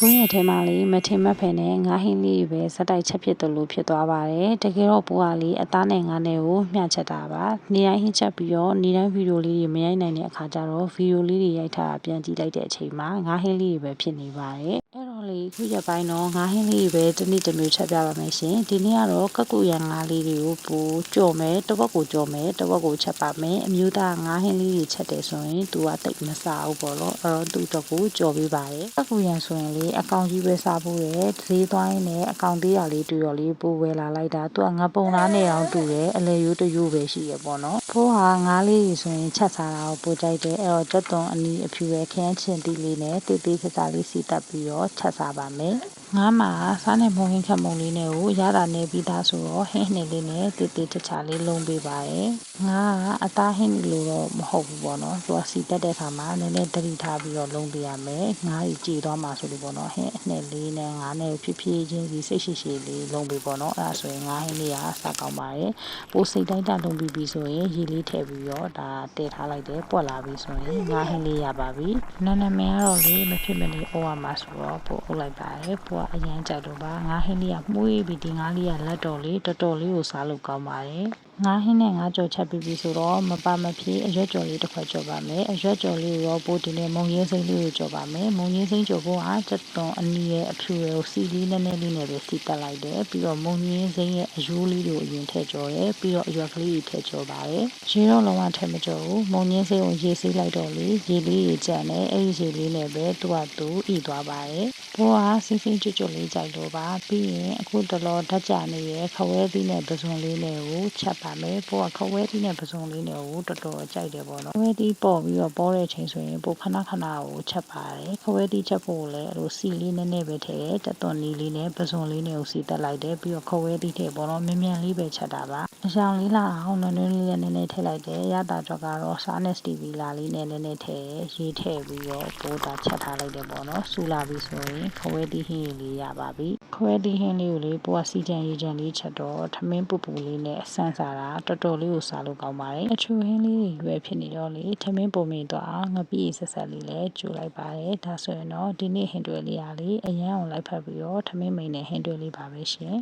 ကိုယ့်ရဲ့ထဲမှာလေမထင်မှတ်ဖ ೇನೆ ငါးဟင်းလေးပဲဇက်တိုက်ချက်ဖြစ်တယ်လို့ဖြစ်သွားပါတယ်တကယ်တော့ပိုးကလေအသားနဲ့ငါးနဲ့ကိုမျှချက်တာပါနေတိုင်းဟင်းချက်ပြီးတော့နေတိုင်းဗီဒီယိုလေးတွေမရိုက်နိုင်တဲ့အခါကျတော့ဗီဒီယိုလေးတွေရိုက်ထားတာပြန်ကြည့်လိုက်တဲ့အချိန်မှာငါးဟင်းလေးပဲဖြစ်နေပါတယ်အဲ့တော့လေခုရက်ပိုင်းတော့ငါးဟင်းလေးပဲတစ်နေ့တစ်မျိုးချက်ပြပါမယ်ရှင်ဒီနေ့ကတော့ကကူရံငါးလေးတွေကိုပို့ကြော်မယ်တစ်ဝက်ကိုကြော်မယ်တစ်ဝက်ကိုချက်ပါမယ်အမျိုးသားငါးဟင်းလေးတွေချက်တယ်ဆိုရင်သူကတိတ်မစားဘူးပေါ့နော်အဲ့တော့သူ့တော့ကိုကြော်ပေးပါတယ်ကကူရံဆိုရင်လေအကောင်ကြီးပဲစားဖို့ရယ်ဈေးသွားရင်းနဲ့အကောင်သေးရလေးတွေ့တော့လေပိုးဝယ်လာလိုက်တာသူကငါပုံလားနဲ့အောင်တူတယ်အလေရိုးတရိုးပဲရှိရပေါ့နော်ဖိုးဟာငါးလေးကြီးဆိုရင်ချက်စားတာကိုပိုကြိုက်တယ်အဲ့တော့ကြက်သွန်အနီအဖြူရဲ့ခရမ်းချင်တီလေးနဲ့တေးသေးချာလေးစီတက်ပြီးတော့ချက်စားပါမယ်ငါးမှာစားနဲ့မုံဟင်းခတ်မုံလေးနဲ့ကိုရတာနေပြီးသားဆိုတော့ဟင်းနှင်းလေးနဲ့တေးသေးချာလေးလုံးပေးပါတယ်ငါးကအသားဟင်းလို့တော့မဟုတ်ဘူးပေါ့နော်သူကစီတက်တဲ့ခါမှာနည်းနည်းတတိထားပြီးတော့လုံးပေးရမယ်ငါးကြီးကြည်သွားမှာဆိုလို့ပေါ့နော်ဟင်းအနှဲ့လေးနဲ့ငါးနဲ့ဖြည်းဖြည်းချင်းစီစိတ်ရှိရှိလေးလုံးပေးပေါ့နော်အဲ့ဒါဆိုရင်ငါးဟင်းလေးကစားကောင်းပါတယ်ပိုးစိတ်တိုင်းတလုံးပြီးပြီဆိုရင်ရေလေးထည့်ပြီးတော့ဒါတည်ထားလိုက်တယ်ပွက်လာပြီဆိုရင်ငါးဟင်းလေးရပါပြီနာမည်ကတော့လေမဖြစ်မနေအိုးရမှာဆိုတော့ပို့အုပ်လိုက်ပါတယ်ပို့ကအရန်ကြိုက်တော့ပါငါးဟင်းလေးကမှုေးပြီးဒီငါးလေးကလက်တော်လေးတော်တော်လေးကိုစားလို့ကောင်းပါတယ်ငါးဟင်းနဲ့ငါးကြော်ချက်ပြီးပြီဆိုတော့မပါမဖြစ်အရွက်ကြော်လေးတစ်ခွက်ကြော်ပါမယ်အရွက်ကြော်လေးကိုရောပိုးတင်နဲ့မုံရင်းစိမ့်လေးကိုကြော်ပါမယ်မုံရင်းစိမ့်ကြော်ဖို့အားချက်သွန်အနီရဲ့အဖြူရဲ့စီလေးနည်းနည်းလေးနဲ့ပဲစီတက်လိုက်တယ်ပြီးတော့မုံရင်းစိမ့်ရဲ့အယိုးလေးကိုအရင်ထည့်ကြော်တယ်ပြီးတော့အရွက်ကလေးကိုထည့်ကြော်ပါတယ်ရေတော့လုံးဝထည့်မကြော်ဘူးမုံရင်းစိမ့်ကိုရေဆေးလိုက်တော့လေရေလေးရေကြံတယ်အဲ့ဒီရေလေးနဲ့ပဲသူ့ဟာသူဣသွားပါတယ်ပိုးကစိမ့်စိမ့်ကျွတ်ကျွတ်လေးကြိုက်တော့ပါပြီးရင်အခုတလောဓာတ်ကြနေရဲ့ခဝဲသီးနဲ့ပစုံလေးနဲ့ကိုချက်ပါမယ်ပိုးကခဝဲသီးနဲ့ပစုံလေးနဲ့ကိုတော်တော်ကြိုက်တယ်ပေါ့နော်ခဝဲသီးပေါ်ပြီးတော့ပေါ်တဲ့ချိန်ဆိုရင်ပိုးခဏခဏကိုချက်ပါတယ်ခဝဲသီးချက်ဖို့လည်းအဲ့လိုစီလေးနည်းနည်းပဲထည့်တယ်တက်သွန်နီလေးနဲ့ပစုံလေးနဲ့ကိုစီတက်လိုက်တယ်ပြီးတော့ခဝဲသီးထည့်ပေါ့နော်မြန်မြန်လေးပဲချက်တာပါအရှောင်လေးလာအောင်နွန်းနွန်းလေးနဲ့နည်းနည်းထည့်လိုက်တယ်ရတာတော့ကတော့စားနဲ့စတီဗီလာလေးနဲ့နည်းနည်းထည့်ရေထည့်ပြီးတော့ပိုးတာချက်ထားလိုက်တယ်ပေါ့နော်စူလာပြီဆိုရင်ခဝဲသီးဟင်းလေးရပါပြီခွဲသီးဟင်းလေးကိုလေပိုးကစီကြံရေကြံလေးချက်တော့ထမင်းပူပူလေးနဲ့ဆန်းစားတာတော်တော်လေးကိုစားလို့ကောင်းပါတယ်အချူဟင်းလေးတွေပဲဖြစ်နေတော့လေထမင်းပုံမိတော့ငပိဆက်ဆက်လေးလည်းကျူလိုက်ပါတယ်ဒါဆိုရင်တော့ဒီနေ့ဟင်းတွေလေးရာလေးအရန်အောင်လိုက်ဖက်ပြီးတော့ထမင်းမိန်နဲ့ဟင်းတွေလေးပါပဲရှင်